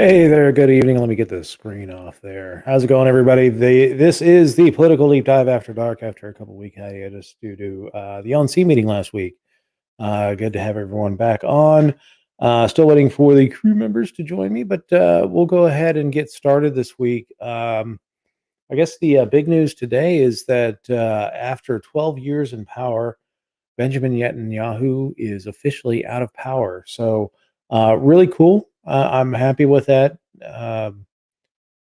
Hey there, good evening. Let me get the screen off there. How's it going, everybody? This is the Political Deep Dive After Dark after a couple week hiatus due to the LNC meeting last week. Good to have everyone back on. Still waiting for the crew members to join me, but we'll go ahead and get started this week. I guess the big news today is that after 12 years in power, Benjamin Netanyahu is officially out of power. So, really cool. I'm happy with that. Um,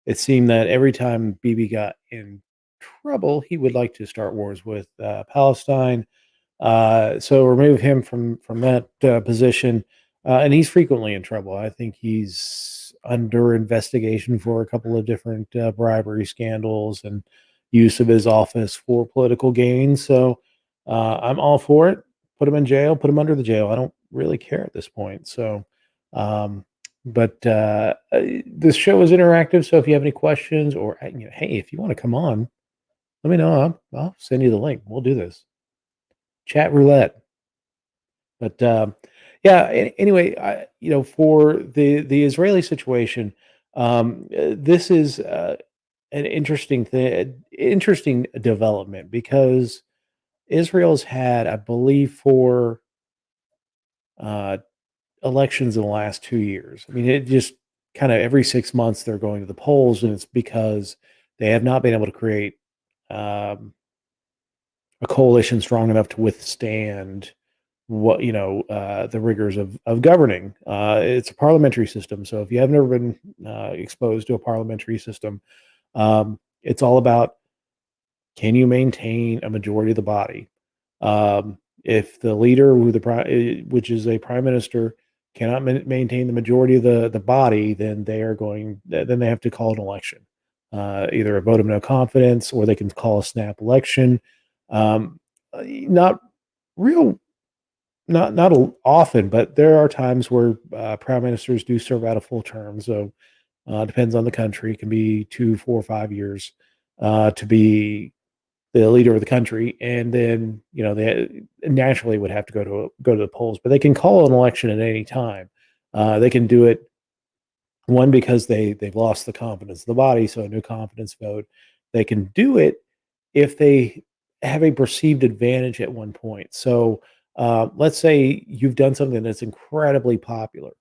it seemed that every time Bibi got in trouble, he would like to start wars with Palestine. So remove him from that position, and he's frequently in trouble. I think he's under investigation for a couple of different bribery scandals and use of his office for political gain. So I'm all for it. Put him in jail. Put him under the jail. I don't really care at this point. So, but this show is interactive. So if you have any questions or hey, if you want to come on, let me know. I'll send you the link. We'll do this chat roulette. But yeah, anyway, for the Israeli situation, this is an interesting development because Israel's had, I believe, four uh, elections in the last 2 years. I mean, it just kind of every 6 months they're going to the polls, and it's because they have not been able to create um, a coalition strong enough to withstand the rigors of governing. It's a parliamentary system, so if you have never been exposed to a parliamentary system, it's all about, can you maintain a majority of the body? If the leader, which is a prime minister, cannot maintain the majority of the body, then they have to call an election, either a vote of no confidence, or they can call a snap election. Not real not often, but there are times where prime ministers do serve out a full term. So depends on the country. It can be 2, 4, 5 years to be the leader of the country, and then they naturally would have to go to the polls. But they can call an election at any time. They can do it, one, because they've lost the confidence of the body, so a new confidence vote. They can do it if they have a perceived advantage at one point. So let's say you've done something that's incredibly popular,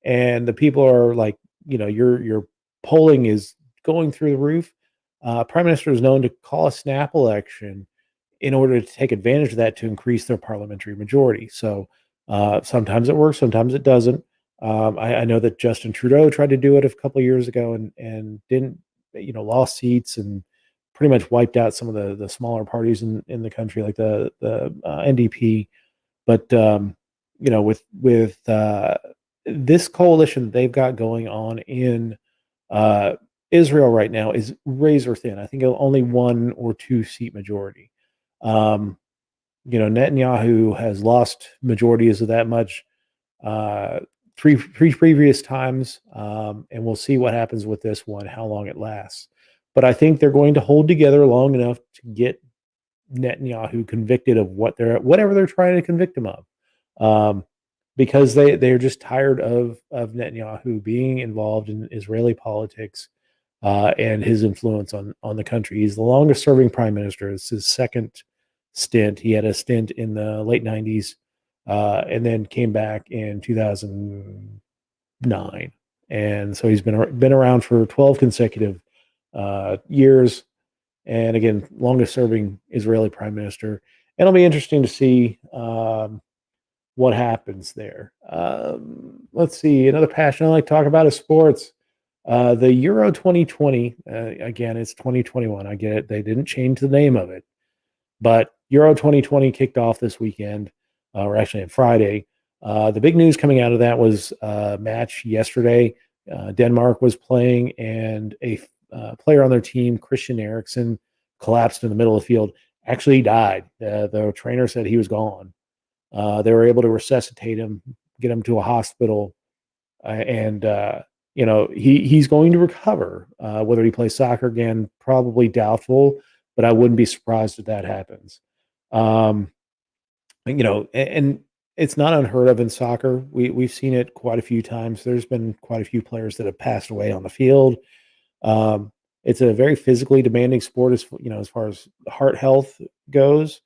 and the people are like, your polling is going through the roof. Prime Minister is known to call a snap election in order to take advantage of that to increase their parliamentary majority. So sometimes it works, sometimes it doesn't. I know that Justin Trudeau tried to do it a couple of years ago and didn't, lost seats and pretty much wiped out some of the smaller parties in the country, like the NDP. But with this coalition that they've got going on in uh, Israel right now is razor thin. I think only 1 or 2 seat majority. Um, Netanyahu has lost majorities of that much uh, three previous times, and we'll see what happens with this one, how long it lasts. But I think they're going to hold together long enough to get Netanyahu convicted of whatever they're trying to convict him of, um, because they're just tired of Netanyahu being involved in Israeli politics and his influence on the country. He's the longest serving prime minister. It's his second stint. He had a stint in the late 90s, and then came back in 2009. And so he's been around for 12 consecutive years. And again, longest serving Israeli prime minister. And it'll be interesting to see what happens there. Let's see. Another passion I like to talk about is sports. The Euro 2020, again, it's 2021. I get it. They didn't change the name of it. But Euro 2020 kicked off this weekend, or actually on Friday. The big news coming out of that was a match yesterday. Denmark was playing, and a player on their team, Christian Eriksen, collapsed in the middle of the field. Actually died. The trainer said he was gone. They were able to resuscitate him, get him to a hospital, and he's going to recover. Whether he plays soccer again, probably doubtful, but I wouldn't be surprised if that happens. And it's not unheard of in soccer. We've seen it quite a few times. There's been quite a few players that have passed away on the field. Um, it's a very physically demanding sport as far as heart health goes.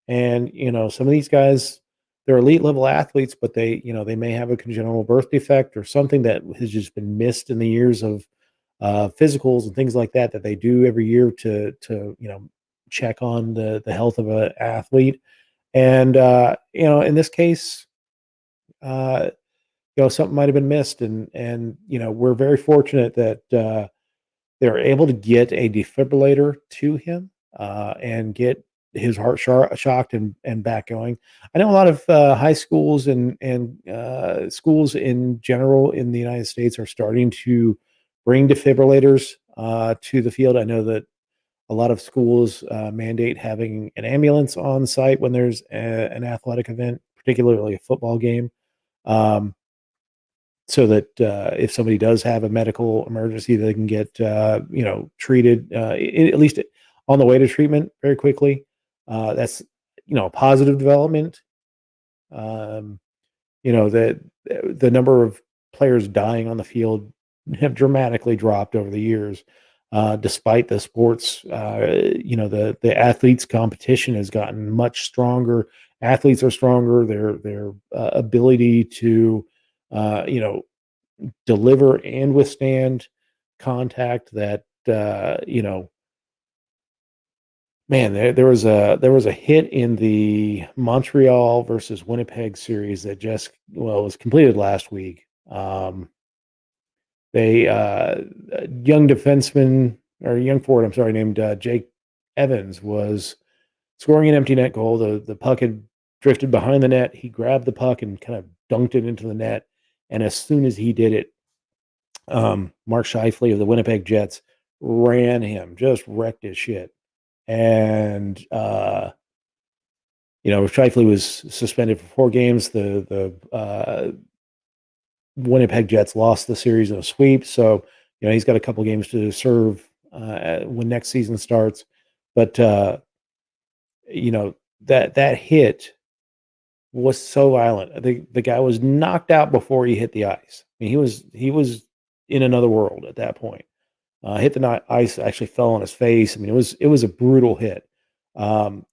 And, some of these guys, they're elite level athletes, but they may have a congenital birth defect or something that has just been missed in the years of physicals and things like that they do every year to check on the health of an athlete. And in this case, uh, something might have been missed, and we're very fortunate that they're able to get a defibrillator to him and get his heart shocked and back going. I know a lot of high schools and schools in general in the United States are starting to bring defibrillators to the field. I know that a lot of schools mandate having an ambulance on site when there's an athletic event, particularly a football game. Um, so that if somebody does have a medical emergency, they can get treated at least on the way to treatment very quickly. That's a positive development. Um, the number of players dying on the field have dramatically dropped over the years, despite the sports. The athletes' competition has gotten much stronger. Athletes are stronger. Their ability to uh, you know deliver and withstand contact that man, there was a hit in the Montreal versus Winnipeg series that just was completed last week. They a young defenseman or young forward, I'm sorry, named Jake Evans was scoring an empty net goal. The puck had drifted behind the net. He grabbed the puck and kind of dunked it into the net. And as soon as he did it, Mark Scheifele of the Winnipeg Jets ran him, just wrecked his shit. And Scheifele was suspended for 4 games. The Winnipeg Jets lost the series in a sweep, so he's got a couple games to serve when next season starts. But that hit was so violent. The guy was knocked out before he hit the ice. I mean, he was in another world at that point. Hit the ice, actually fell on his face. I mean, it was a brutal hit. Um,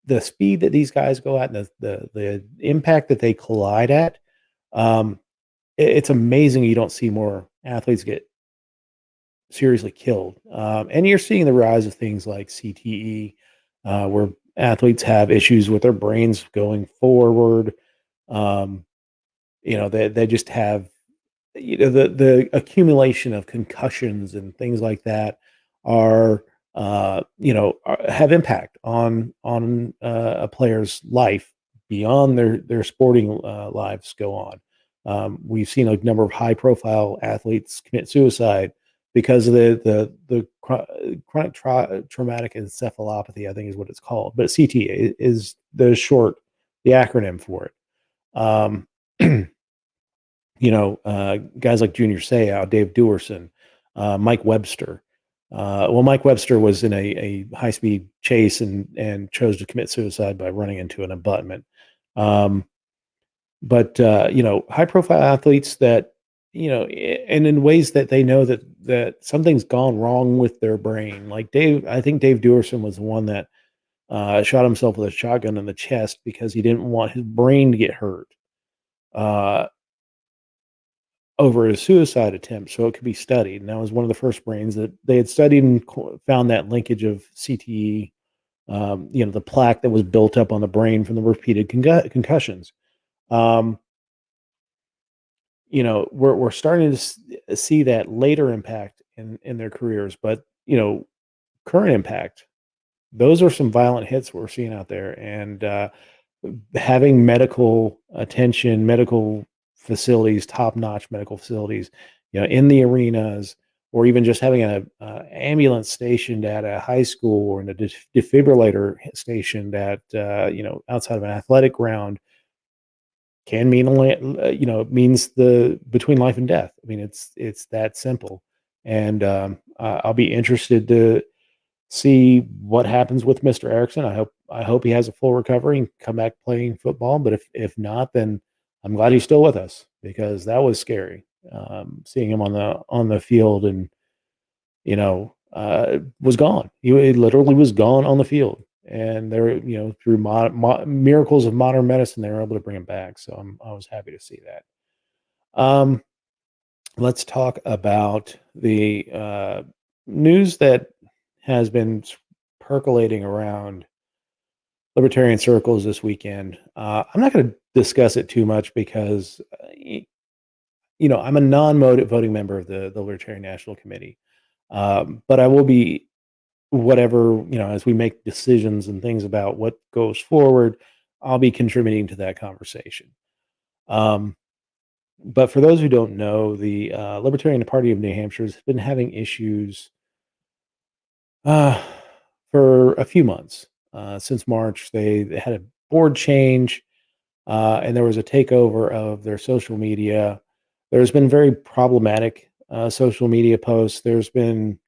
the speed that these guys go at, and the impact that they collide at, um, it's amazing you don't see more athletes get seriously killed. And you're seeing the rise of things like CTE, where athletes have issues with their brains going forward. Um, they just have the accumulation of concussions and things like that are have impact on a player's life beyond their sporting lives go on. We've seen a number of high profile athletes commit suicide because of the chronic traumatic encephalopathy, I think is what it's called, but CT is the acronym for it. Guys like Junior Seau, Dave Duerson, Mike Webster. Mike Webster was in a high speed chase and chose to commit suicide by running into an abutment. But high profile athletes that and in ways that they know that something's gone wrong with their brain. Like I think Dave Duerson was the one that shot himself with a shotgun in the chest because he didn't want his brain to get hurt. Over a suicide attempt, so it could be studied. And that was one of the first brains that they had studied and found that linkage of CTE, the plaque that was built up on the brain from the repeated concussions. We're starting to see that later impact in their careers, but current impact. Those are some violent hits we're seeing out there, and having medical attention, medical facilities, top-notch medical facilities, in the arenas, or even just having an ambulance stationed at a high school or in a defibrillator stationed at outside of an athletic ground can mean means the between life and death. I mean, it's that simple, and I'll be interested to see what happens with Mr. Erickson. I hope he has a full recovery and come back playing football. But if not, then I'm glad he's still with us because that was scary. Seeing him on the field and was gone. He literally was gone on the field. And they're through miracles of modern medicine, they were able to bring him back. So I was happy to see that. Um, let's talk about the news that has been percolating around libertarian circles this weekend. I'm not going to discuss it too much because, I'm a non-voting member of the Libertarian National Committee, but I will be whatever as we make decisions and things about what goes forward. I'll be contributing to that conversation. Um, but for those who don't know, the Libertarian Party of New Hampshire has been having issues uh, for a few months. Since March, they had a board change, and there was a takeover of their social media. There's been very problematic social media posts. There's been,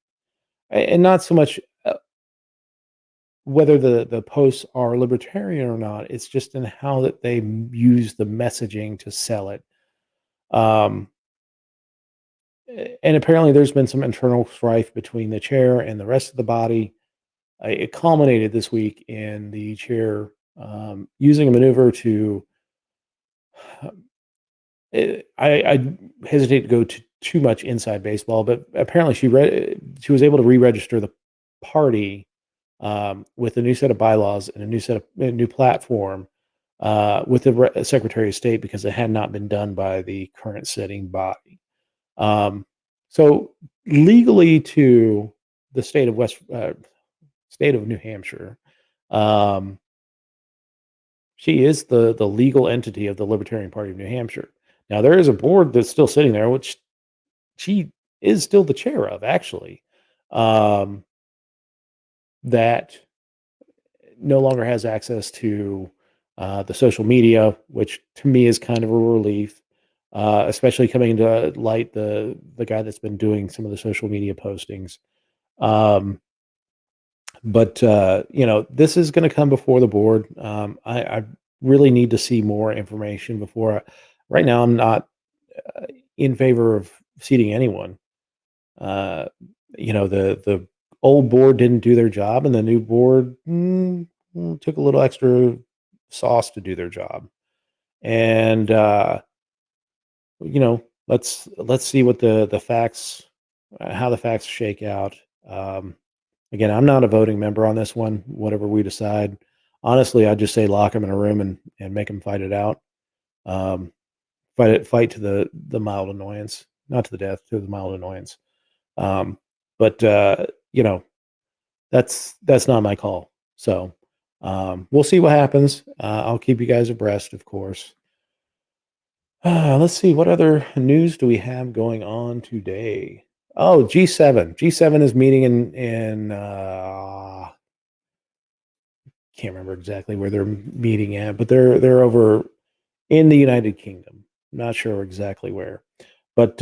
and not so much whether the posts are libertarian or not. It's just in how that they use the messaging to sell it. Um, and apparently, there's been some internal strife between the chair and the rest of the body. It culminated this week in the chair using a maneuver to. I hesitate to go too much inside baseball, but apparently she was able to re-register the party with a new set of bylaws and a new platform with the Secretary of State because it had not been done by the current sitting body. So legally to the state of New Hampshire, um, she is the legal entity of the Libertarian Party of New Hampshire. Now there is a board that's still sitting there, which she is still the chair of, actually. Um, that no longer has access to the social media, which to me is kind of a relief, especially coming into light the guy that's been doing some of the social media postings. Um, but this is going to come before the board. I really need to see more information before. Right now, I'm not in favor of seating anyone. Uh, the old board didn't do their job, and the new board took a little extra sauce to do their job. And let's see what the facts, how the facts shake out. Again, I'm not a voting member on this one. Whatever we decide, honestly, I'd just say lock them in a room and make them fight it out. Um, fight to the mild annoyance, not to the death, to the mild annoyance. Um, but that's not my call. So we'll see what happens. I'll keep you guys abreast, of course. Let's see, what other news do we have going on today? Oh, G7. G7 is meeting in can't remember exactly where they're meeting at, but they're over in the United Kingdom. Not sure exactly where, but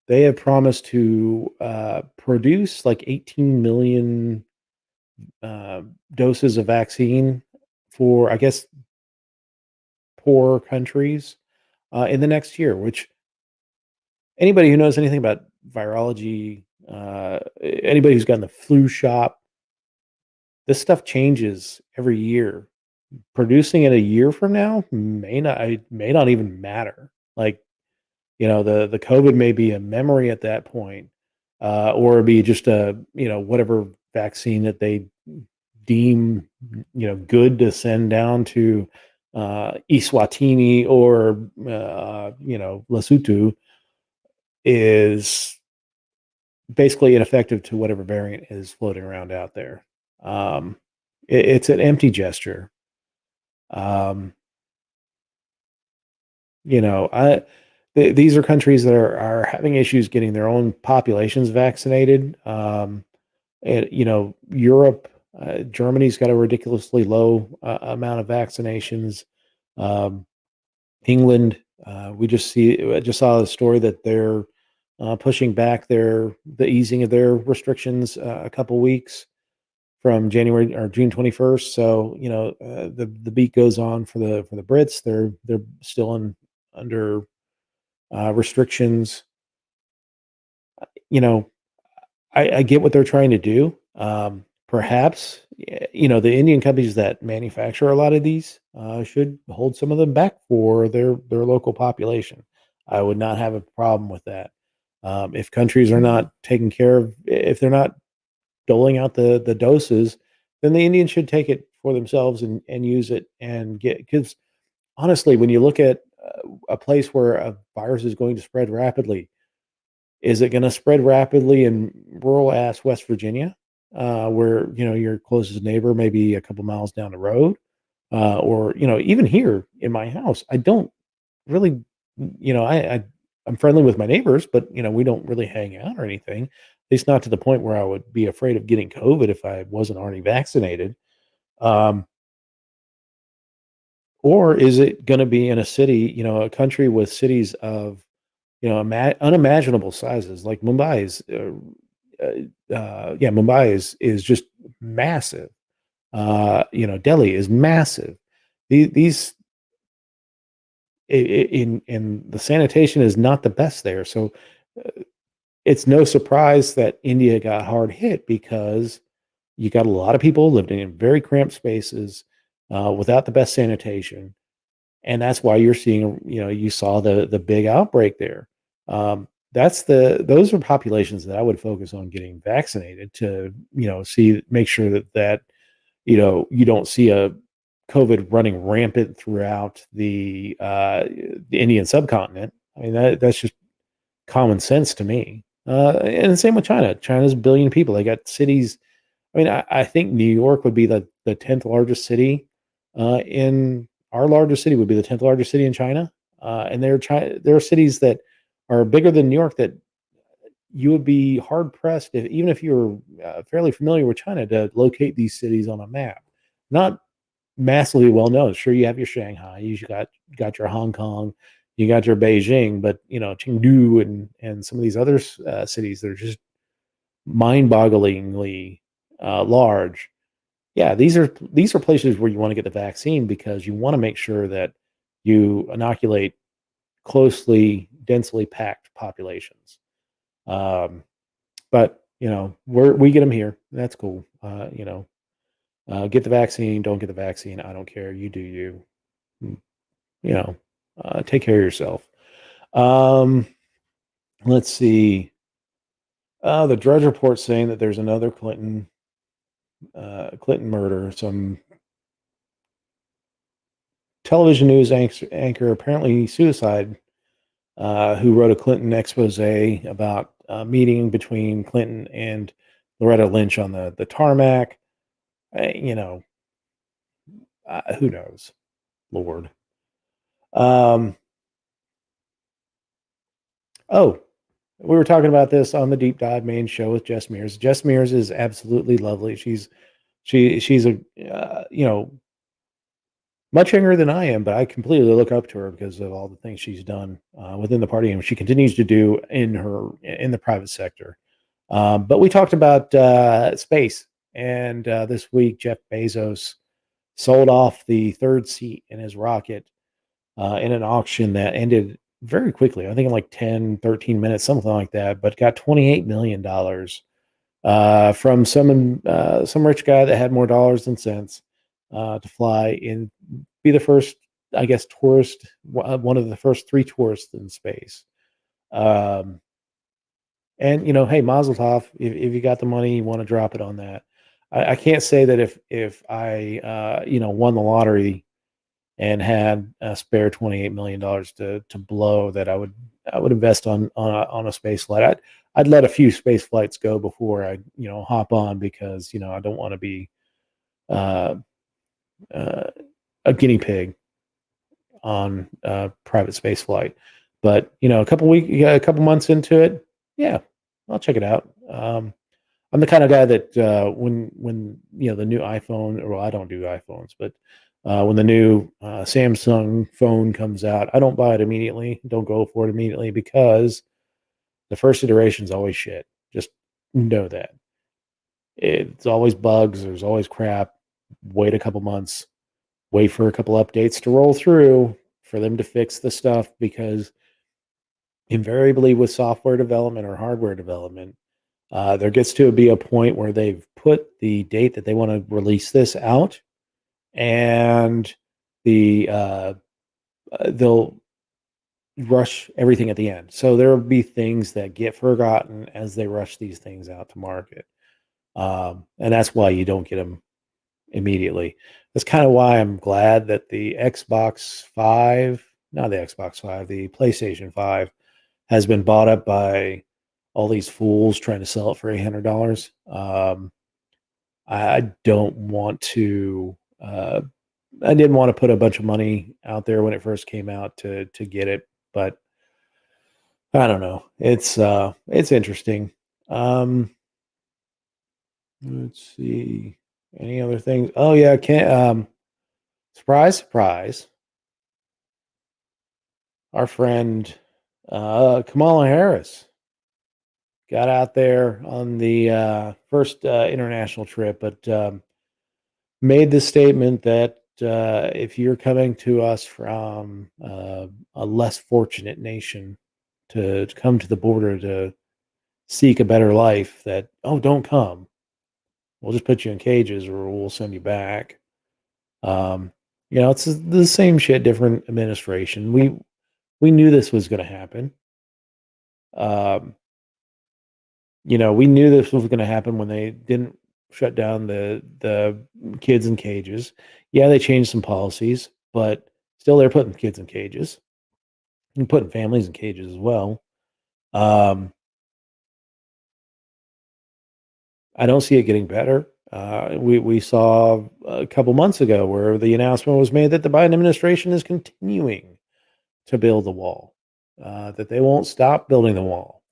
they have promised to produce like 18 million doses of vaccine for, I guess, poor countries in the next year. Which anybody who knows anything about virology, anybody who's gotten the flu shot, this stuff changes every year. Producing it a year from now may not even matter. Like, the COVID may be a memory at that point, or be just a whatever vaccine that they deem good to send down to Eswatini or Lesotho is basically ineffective to whatever variant is floating around out there. Um, it's an empty gesture. Um, I these are countries that are having issues getting their own populations vaccinated. And Europe, Germany's got a ridiculously low amount of vaccinations. Um, England, I just saw the story that they're pushing back the easing of their restrictions a couple weeks. from January or June 21st. So the beat goes on for the Brits. They're still under restrictions. You know, I get what they're trying to do. Perhaps the Indian companies that manufacture a lot of these should hold some of them back for their local population. I would not have a problem with that. If countries are not taking care of, if they're not doling out the doses, then the Indians should take it for themselves and use it and get. Because honestly, when you look at a place where a virus is going to spread rapidly, is it going to spread rapidly in rural ass West Virginia, where your closest neighbor may be a couple miles down the road, or even here in my house? I don't really, I'm friendly with my neighbors, but we don't really hang out or anything. At least not to the point where I would be afraid of getting COVID if I wasn't already vaccinated. Um, or is it going to be in a city, a country with cities of unimaginable sizes like Mumbai is, yeah, Mumbai is just massive. Delhi is massive. These in the sanitation is not the best there. So it's no surprise that India got hard hit because you got a lot of people living in very cramped spaces without the best sanitation, and that's why you're seeing you saw the big outbreak there. Those are populations that I would focus on getting vaccinated to make sure that you don't see a COVID running rampant throughout the Indian subcontinent. I mean that's just common sense to me. And the same with China. China's a billion people. They got cities. I mean, I think New York would be the 10th largest city in our largest city would be the 10th largest city in China. And there are cities that are bigger than New York that you would be hard pressed, even if you're fairly familiar with China, to locate these cities on a map. Not massively well known. Sure, you have your Shanghai, got your Hong Kong, you got your Beijing, but Chengdu and some of these other cities that are just mind-bogglingly large. Yeah, these are places where you want to get the vaccine because you want to make sure that you inoculate closely, densely packed populations. But we get them here. That's cool. Get the vaccine, don't get the vaccine. I don't care. You do you. Mm, You know, take care of yourself. Um, let's see. The Drudge Report saying that there's another Clinton murder. Some television news anchor apparently suicide, who wrote a Clinton expose about a meeting between Clinton and Loretta Lynch on the tarmac. Uh, you know, who knows? Lord. Um, oh, we were talking about this on the Deep Dive main show with Jess Mears. Jess Mears is absolutely lovely. She's a much younger than I am, but I completely look up to her because of all the things she's done within the party and she continues to do in the private sector. But we talked about space, and this week Jeff Bezos sold off the third seat in his rocket in an auction that ended very quickly. I think in like 10, 13 minutes, something like that, but got $28 million from some rich guy that had more dollars than cents to fly in, be the first, I guess, tourist, one of the first three tourists in space. Um, and hey, Mazel Tov, if you got the money, you want to drop it on that. I can't say that if I won the lottery and had a spare $28 million to blow, that I would invest on a space flight. I'd let a few space flights go before I hop on, because I don't want to be uh, uh, a guinea pig on a private space flight. But a couple months into it, yeah, I'll check it out. I'm the kind of guy that when the new iPhone, or well, I don't do iPhones, but when the new Samsung phone comes out, I don't buy it immediately. Don't go for it immediately, because the first iteration is always shit. Just know that. It's always bugs. There's always crap. Wait a couple months. Wait for a couple updates to roll through for them to fix the stuff because invariably with software development or hardware development, there gets to be a point where they've put the date that they want to release this out, and they'll rush everything at the end. So there will be things that get forgotten as they rush these things out to market, and that's why you don't get them immediately. That's kind of why I'm glad that the Xbox Five, not the Xbox Five, the PlayStation Five has been bought up by all these fools trying to sell it for $800. I don't want to. I didn't want to put a bunch of money out there when it first came out to get it, but I don't know. It's interesting. Um, let's see. Any other things? Oh yeah, can surprise, surprise. Our friend Kamala Harris got out there on the first international trip, but made the statement that if you're coming to us from a less fortunate nation to come to the border to seek a better life, that don't come. We'll just put you in cages, or we'll send you back. Um, it's the same shit, different administration. We knew this was going to happen. Um, we knew this was going to happen when they didn't shut down the kids in cages. Yeah, they changed some policies, but still they're putting kids in cages and putting families in cages as well. Um, I don't see it getting better. We saw a couple months ago where the announcement was made that the Biden administration is continuing to build the wall, that they won't stop building the wall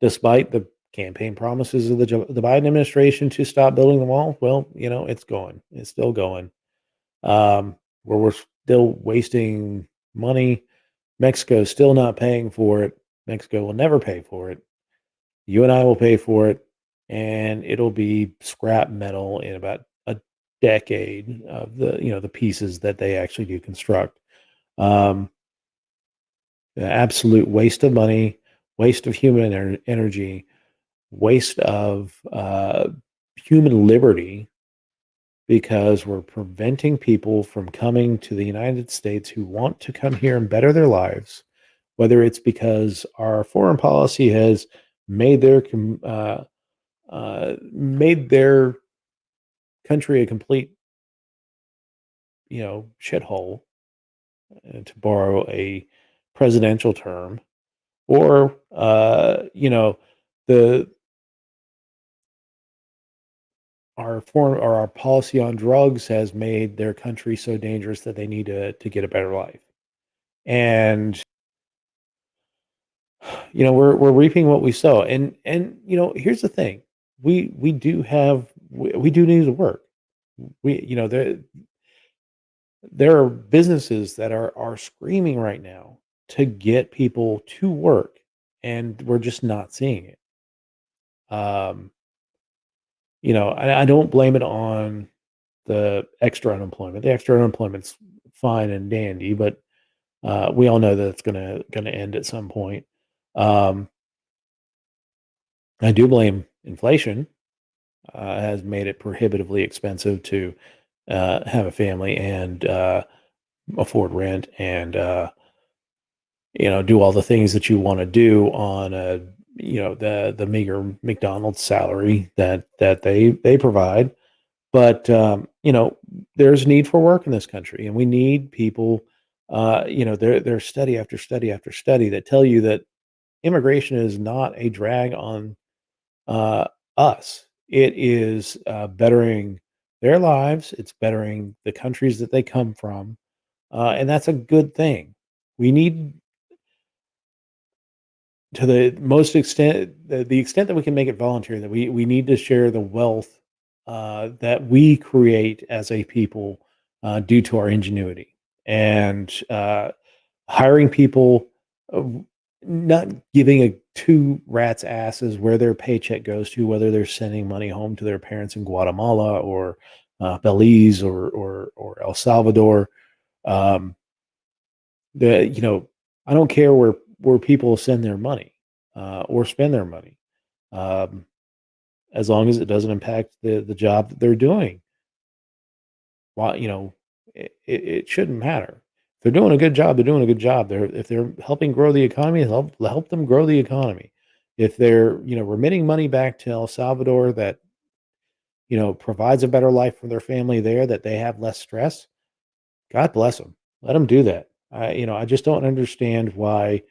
despite the campaign promises of the Biden administration to stop building the wall. Well, it's going. It's still going. Where we're still wasting money. Mexico's still not paying for it. Mexico will never pay for it. You and I will pay for it, and it'll be scrap metal in about a decade of the pieces that they actually do construct. Um, Absolute waste of money, waste of human energy, waste of human liberty because we're preventing people from coming to the United States who want to come here and better their lives, whether it's because our foreign policy has made their country a complete, shithole, to borrow a presidential term, or the our foreign or our policy on drugs has made their country so dangerous that they need to get a better life. And we're reaping what we sow. And here's the thing. We do need to work. There are businesses that are screaming right now to get people to work, and we're just not seeing it. Um, I don't blame it on the extra unemployment. The extra unemployment's fine and dandy, but we all know that it's gonna end at some point. Um, I do blame inflation. Has made it prohibitively expensive to have a family and afford rent and do all the things that you want to do on the meager McDonald's salary that they provide. But there's need for work in this country, and we need people. There's study after study after study that tell you that immigration is not a drag on uh, us. It is bettering their lives. It's bettering the countries that they come from, and that's a good thing. We need, to the most extent, the extent that we can make it voluntary, that we need to share the wealth that we create as a people due to our ingenuity, and hiring people. not giving a two rats asses where their paycheck goes to, whether they're sending money home to their parents in Guatemala or Belize or El Salvador. Um, the you know, I don't care where people send their money or spend their money, um, as long as it doesn't impact the job that they're doing. Why, it shouldn't matter. If they're doing a good job, they're doing a good job. If they're helping grow the economy, help them grow the economy. If they're, remitting money back to El Salvador that, provides a better life for their family there, that they have less stress, God bless them. Let them do that. I just don't understand why,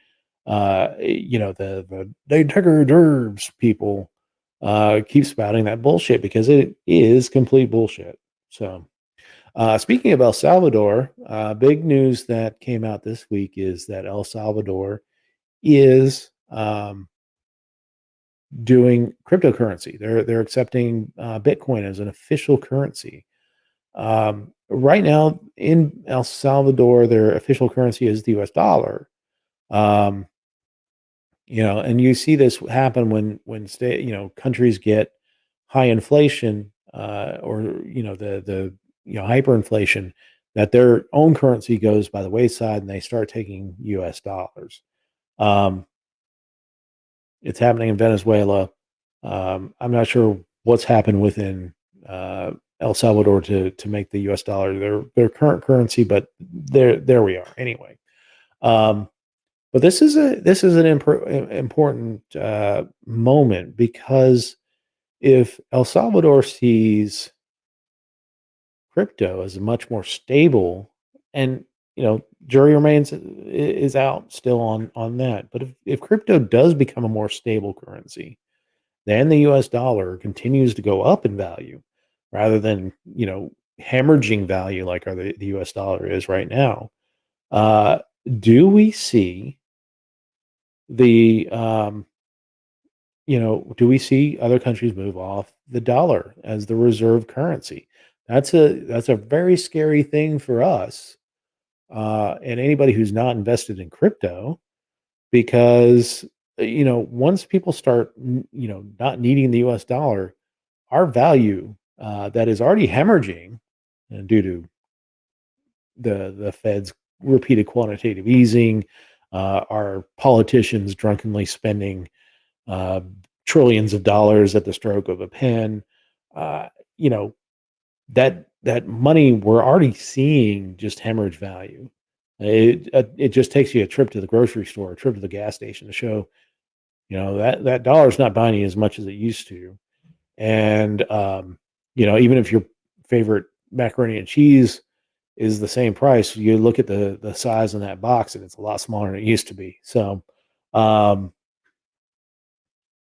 the they take derbs people keep spouting that bullshit, because it is complete bullshit. So. Speaking of El Salvador, big news that came out this week is that El Salvador is doing cryptocurrency. They're accepting Bitcoin as an official currency. Right now in El Salvador, their official currency is the U.S. dollar. Um, and you see this happen when state countries get high inflation, or the hyperinflation, that their own currency goes by the wayside and they start taking U.S. dollars. Um, it's happening in Venezuela. I'm not sure what's happened within El Salvador to make the U.S. dollar their current currency, but there we are anyway. Um, but this is an important moment, because if El Salvador sees crypto as a much more stable, and jury remains is out still on that, but if crypto does become a more stable currency, then the US dollar continues to go up in value, rather than hemorrhaging value like the US dollar is right now. uh do we see the do we see other countries move off the dollar as the reserve currency? That's a very scary thing for us, and anybody who's not invested in crypto, because once people start not needing the U.S. dollar, our value, that is already hemorrhaging, due to the Fed's repeated quantitative easing, our politicians drunkenly spending uh, trillions of dollars at the stroke of a pen. Uh, you know that money, we're already seeing just hemorrhage value. It just takes you a trip to the grocery store, a trip to the gas station, to show that dollar's not buying you as much as it used to. And even if your favorite macaroni and cheese is the same price, you look at the size in that box and it's a lot smaller than it used to be. So, um,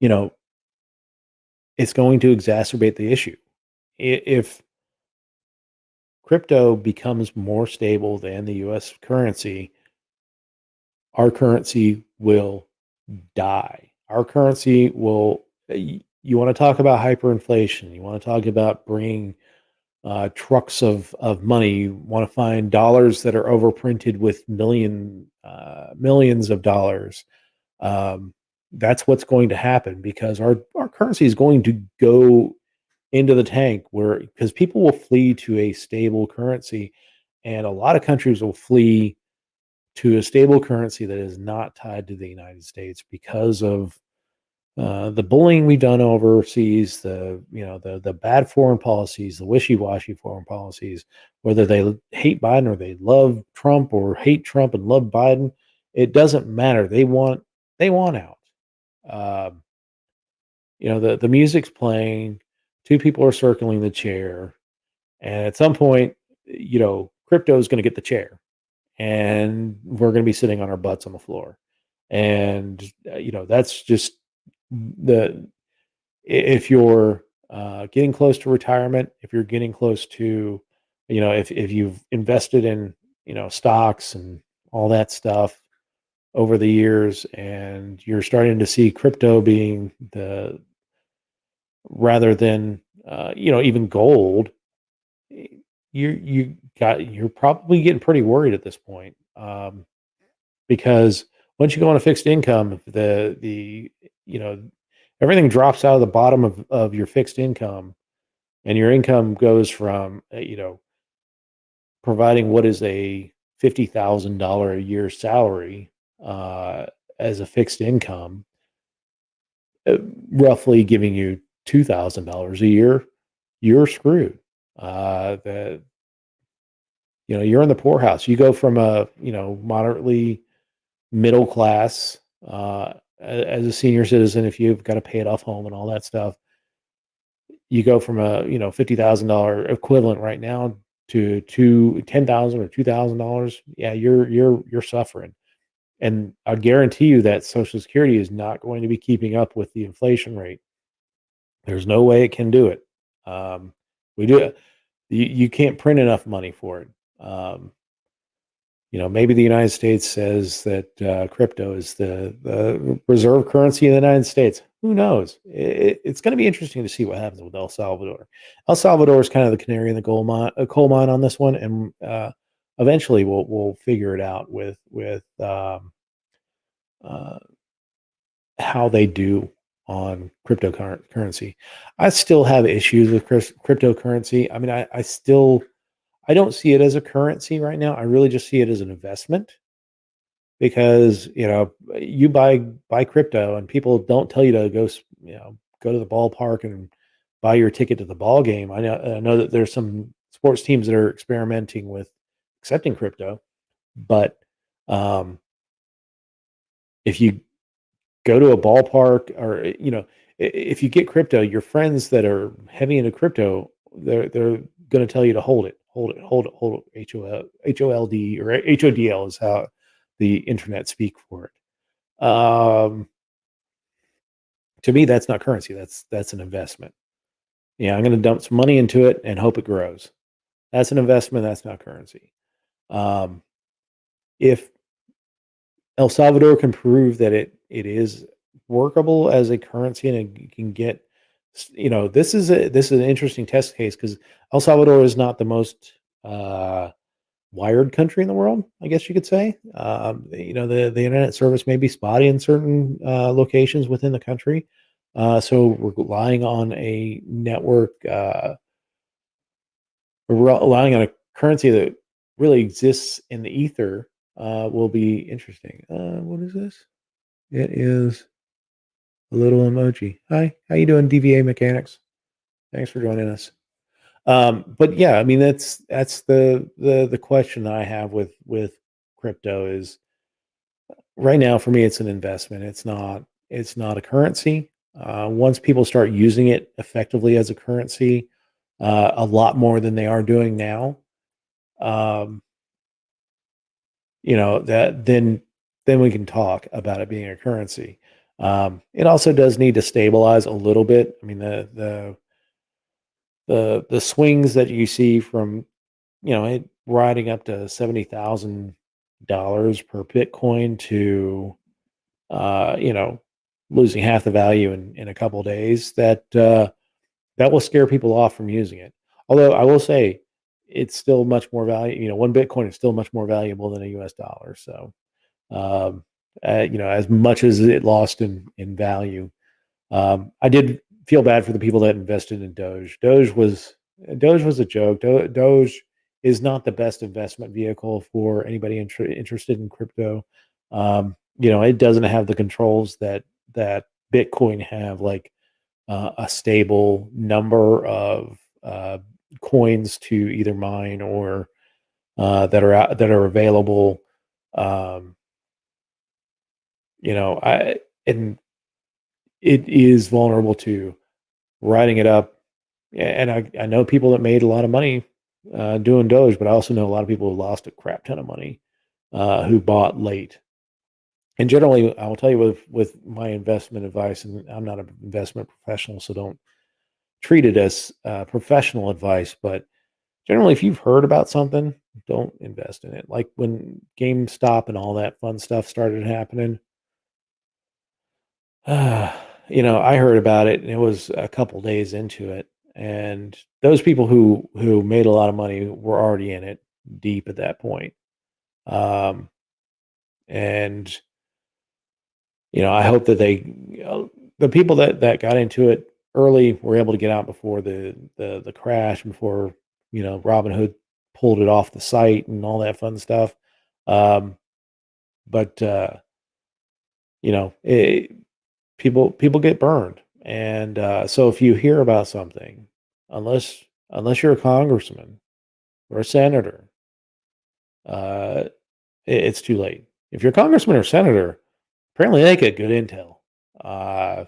you know, it's going to exacerbate the issue. If crypto becomes more stable than the US currency, our currency will die. Our currency will, you want to talk about hyperinflation, you want to talk about bringing trucks of money, you want to find dollars that are overprinted with millions of dollars. Um, that's what's going to happen, because our currency is going to go into the tank, where because people will flee to a stable currency, and a lot of countries will flee to a stable currency that is not tied to the United States, because of the bullying we've done overseas, the bad foreign policies, the wishy-washy foreign policies, whether they hate Biden or they love Trump, or hate Trump and love Biden, it doesn't matter. They want out. Um, the music's playing, two people are circling the chair, and at some point, crypto is going to get the chair, and we're going to be sitting on our butts on the floor. And that's just the if you're getting close to retirement, if you're getting close to, if you've invested in stocks and all that stuff over the years, and you're starting to see crypto being the rather than even gold, you're probably getting pretty worried at this point, because once you go on a fixed income, you know, everything drops out of the bottom of your fixed income, and your income goes from, providing what is a $50,000 a year salary, uh, as a fixed income, uh, roughly giving you $2,000 a year, you're screwed. The you're in the poorhouse. You go from a, moderately middle class, as a senior citizen, if you've got to pay it off home and all that stuff, you go from a, $50,000 equivalent right now to 10,000 or $2,000. Yeah, you're suffering. And I guarantee you that Social Security is not going to be keeping up with the inflation rate. There's no way it can do it. We do you can't print enough money for it. Um, maybe the United States says that crypto is the reserve currency of the United States. Who knows? It's going to be interesting to see what happens with El Salvador. El Salvador is kind of the canary in the coal mine on this one, and eventually we'll figure it out with uh, how they do on cryptocurrency. I still have issues with cryptocurrency. I mean, I don't see it as a currency right now. I really just see it as an investment because you buy crypto and people don't tell you to go to the ballpark and buy your ticket to the ball game. I know that there's some sports teams that are experimenting with accepting crypto, but um, if you go to a ballpark or if you get crypto, your friends that are heavy into crypto, they're going to tell you to hold it. HOLD or HODL is how the internet speak for it. To me, that's not currency. That's an investment. Yeah, I'm going to dump some money into it and hope it grows. That's an investment. That's not currency. Um, if El Salvador can prove that it is workable as a currency and it can get, this is an interesting test case because El Salvador is not the most wired country in the world, I guess you could say. The internet service may be spotty in certain locations within the country. So we're relying on a network, we're relying on a currency that really exists in the ether, will be interesting. What is this? It is a little emoji. Hi, how you doing, DVA Mechanics? Thanks for joining us. But yeah, I mean that's the question I have with crypto is right now for me it's an investment. It's not a currency. Once people start using it effectively as a currency, a lot more than they are doing now, um, that then we can talk about it being a currency. It also does need to stabilize a little bit. I mean the swings that you see from it riding up to $70,000 per Bitcoin to losing half the value in a couple days, that will scare people off from using it. Although I will say it's still much more value. One Bitcoin is still much more valuable than a US dollar. So um, as much as it lost in value, I did feel bad for the people that invested in Doge. Doge was a joke. Doge is not the best investment vehicle for anybody interested in crypto. It doesn't have the controls that Bitcoin have, like a stable number of coins to either mine or that are available. Um, I and it is vulnerable to writing it up. And I know people that made a lot of money doing Doge, but I also know a lot of people who lost a crap ton of money who bought late. And generally, I will tell you with my investment advice, and I'm not an investment professional, so don't treat it as professional advice. But generally, if you've heard about something, don't invest in it. Like when GameStop and all that fun stuff started happening, I heard about it and it was a couple days into it. And those people who made a lot of money were already in it deep at that point. Um, and I hope that the people that got into it early were able to get out before the crash, before Robinhood pulled it off the site and all that fun stuff. Um, but people get burned, and so if you hear about something, unless you're a congressman or a senator, uh, it's too late. If you're a congressman or senator, apparently they get good intel. Uh,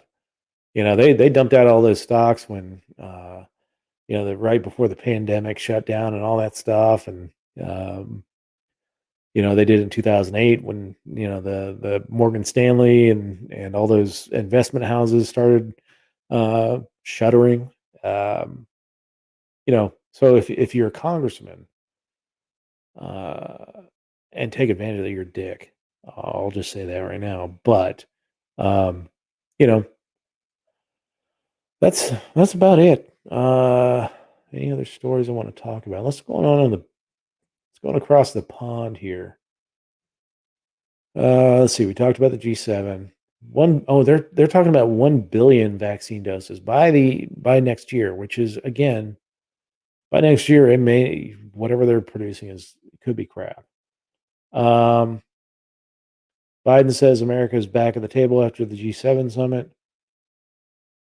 they dumped out all those stocks when right before the pandemic shut down and all that stuff, and um, they did in 2008 when the Morgan Stanley and all those investment houses started shuttering. Um, so if you're a congressman uh, and take advantage of your dick, I'll just say that right now. But um, you know, that's about it. Any other stories I want to talk about? Let's go on across the pond here. Let's see. We talked about the G7. They're talking about 1 billion vaccine doses by next year, which is again by next year it may whatever they're producing could be crap. Um, Biden says America is back at the table after the G7 summit.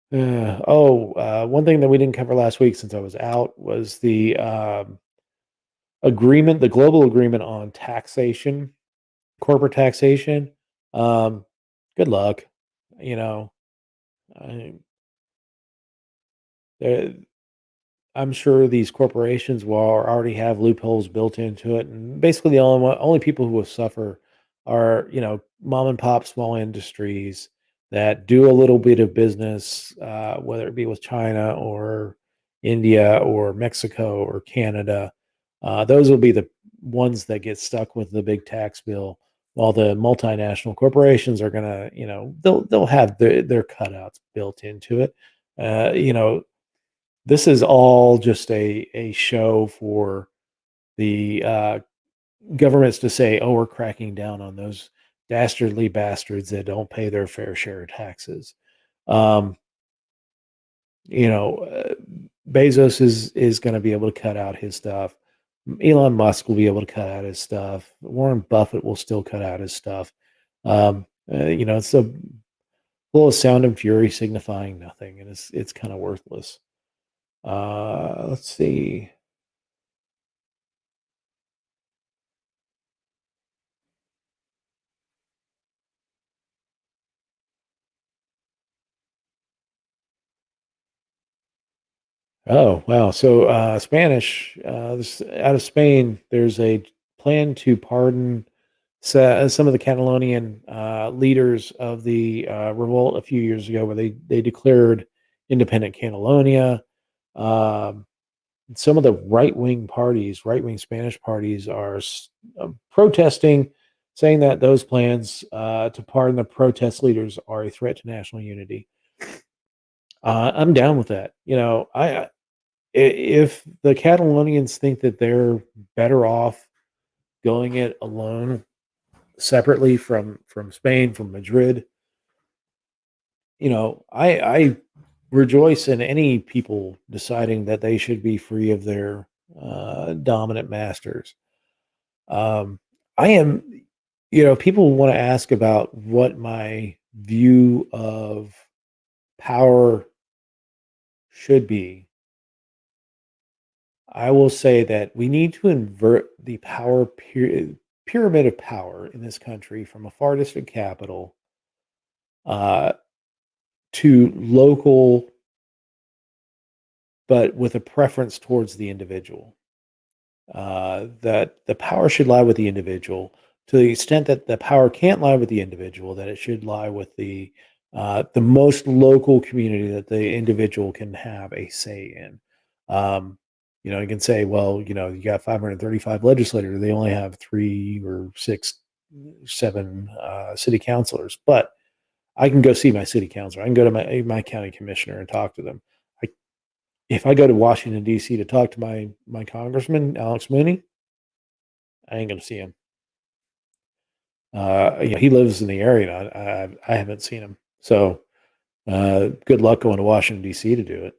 One thing that we didn't cover last week since I was out was the agreement, the global agreement on taxation, corporate taxation. Um, Good luck. You know, I, uh, I'm sure these corporations will already have loopholes built into it, and basically the only people who will suffer are mom and pop small industries that do a little bit of business, whether it be with China or India or Mexico or Canada. Those will be the ones that get stuck with the big tax bill, while the multinational corporations are gonna, they'll have their cutouts built into it. Uh, you know, this is all just a show for the governments to say, "Oh, we're cracking down on those dastardly bastards that don't pay their fair share of taxes." Um, you know, uh, Bezos is going to be able to cut out his stuff. Elon Musk will be able to cut out his stuff. Warren Buffett will still cut out his stuff. It's a full of sound and fury signifying nothing, and it's kind of worthless. Let's see. Oh, wow. So, Spanish, out of Spain, there's a plan to pardon some of the Catalonian leaders of the revolt a few years ago, where they declared independent Catalonia. Um, some of the right wing Spanish parties are protesting, saying that those plans to pardon the protest leaders are a threat to national unity. I'm down with that. If the Catalonians think that they're better off going it alone, separately from Spain, from Madrid, I rejoice in any people deciding that they should be free of their dominant masters. Um, I am, people want to ask about what my view of power should be. I will say that we need to invert the pyramid of power in this country from a far distant capital uh, to local, but with a preference towards the individual. That the power should lie with the individual to the extent that the power can't lie with the individual, that it should lie with the most local community that the individual can have a say in. Um, you can say, well, you got 535 legislators, they only have 3 or 6, 7 city councilors, but I can go see my city councilor. I can go to my county commissioner and talk to them. I, if I go to Washington D.C. to talk to my congressman Alex Mooney, I ain't gonna see him. He lives in the area. And I haven't seen him. So good luck going to Washington D.C. to do it.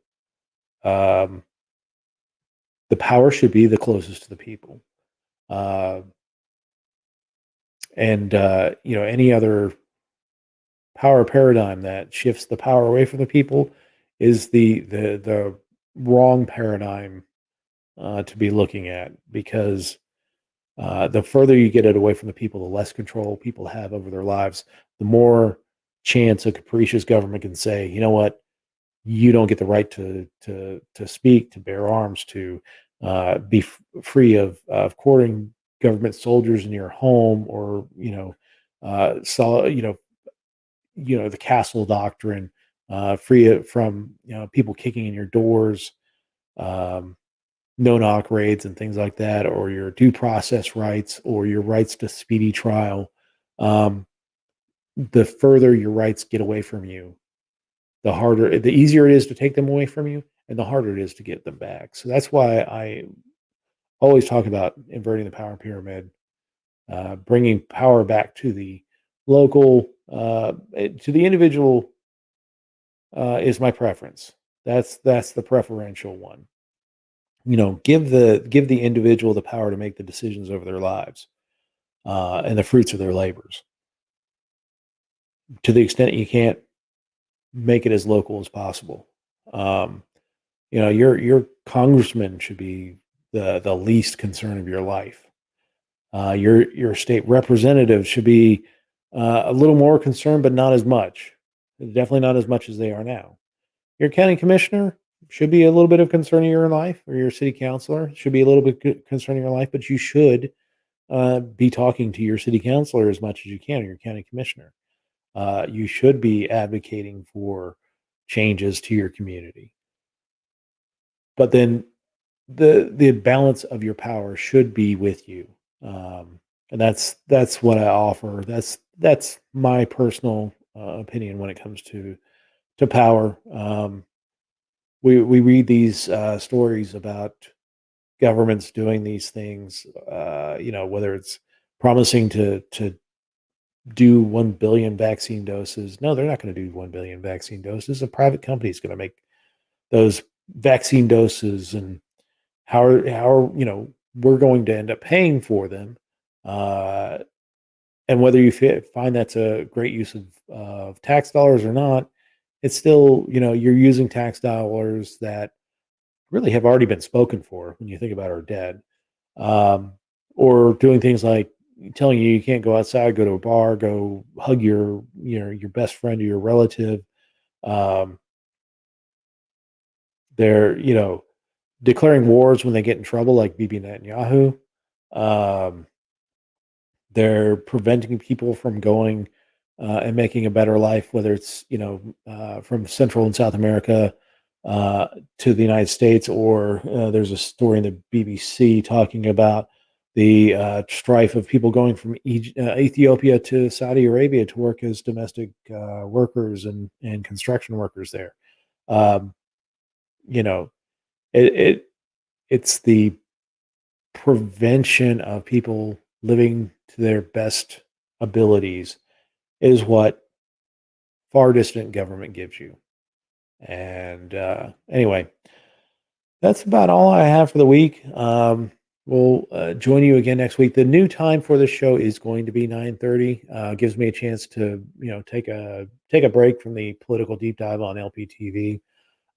The power should be the closest to the people. Uh, and any other power paradigm that shifts the power away from the people is the wrong paradigm to be looking at, because the further you get it away from the people, the less control people have over their lives, the more chance a capricious government can say, you know what, you don't get the right to speak, to bear arms, to be free of courting government soldiers in your home, or the castle doctrine, free it from people kicking in your doors, um, no knock raids and things like that, or your due process rights, or your rights to speedy trial. Um, the further your rights get away from you, the easier it is to take them away from you, and the harder it is to get them back. So that's why I always talk about inverting the power pyramid, bringing power back to the local, to the individual, is my preference. That's the preferential one. Give the individual the power to make the decisions over their lives, and the fruits of their labors. To the extent you can't, make it as local as possible. Um, your congressman should be the least concern of your life. Your state representative should be a little more concerned, but not as much. Definitely not as much as they are now. Your county commissioner should be a little bit of concern in your life, or your city councilor should be a little bit concern in your life, but you should be talking to your city councilor as much as you can, or your county commissioner. You should be advocating for changes to your community. But then the balance of your power should be with you, and that's what I offer. That's my personal opinion when it comes to power. We read these stories about governments doing these things, whether it's promising to do 1 billion vaccine doses. No, they're not going to do 1 billion vaccine doses. A private company is going to make those vaccine doses, and how we're going to end up paying for them, uh, and whether you find that's a great use of tax dollars or not, it's still, you're using tax dollars that really have already been spoken for when you think about our dead, um, or doing things like telling you can't go outside, go to a bar, go hug your best friend or your relative. Um, they're declaring wars when they get in trouble, like Bibi Netanyahu. Um, they're preventing people from going and making a better life, whether it's from Central and South America uh, to the United States, or there's a story in the BBC talking about the strife of people going from Ethiopia to Saudi Arabia to work as domestic workers and construction workers there. Um, you know, it, it it's the prevention of people living to their best abilities is what far distant government gives you. And anyway, that's about all I have for the week. We'll join you again next week. The new time for the show is going to be 9:30. Gives me a chance to take a break from the political deep dive on LPTV.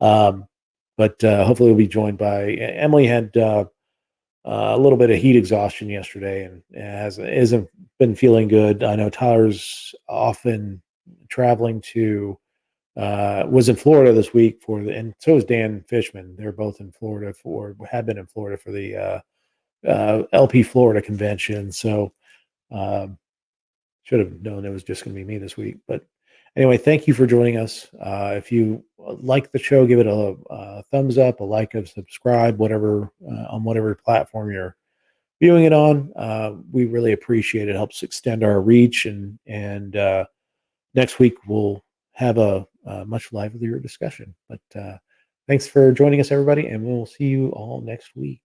Um, but hopefully we'll be joined by Emily. Had a little bit of heat exhaustion yesterday, and hasn't been feeling good. I know Tyler's often traveling to was in Florida this week and so is Dan Fishman. They're both in Florida have been in Florida for the LP Florida convention. So um, should have known it was just going to be me this week. But anyway, thank you for joining us. If you like the show, give it a thumbs up, a like, a subscribe, whatever on whatever platform you're viewing it on. We really appreciate it. It helps extend our reach, and next week we'll have a much livelier discussion. But thanks for joining us, everybody, and we'll see you all next week.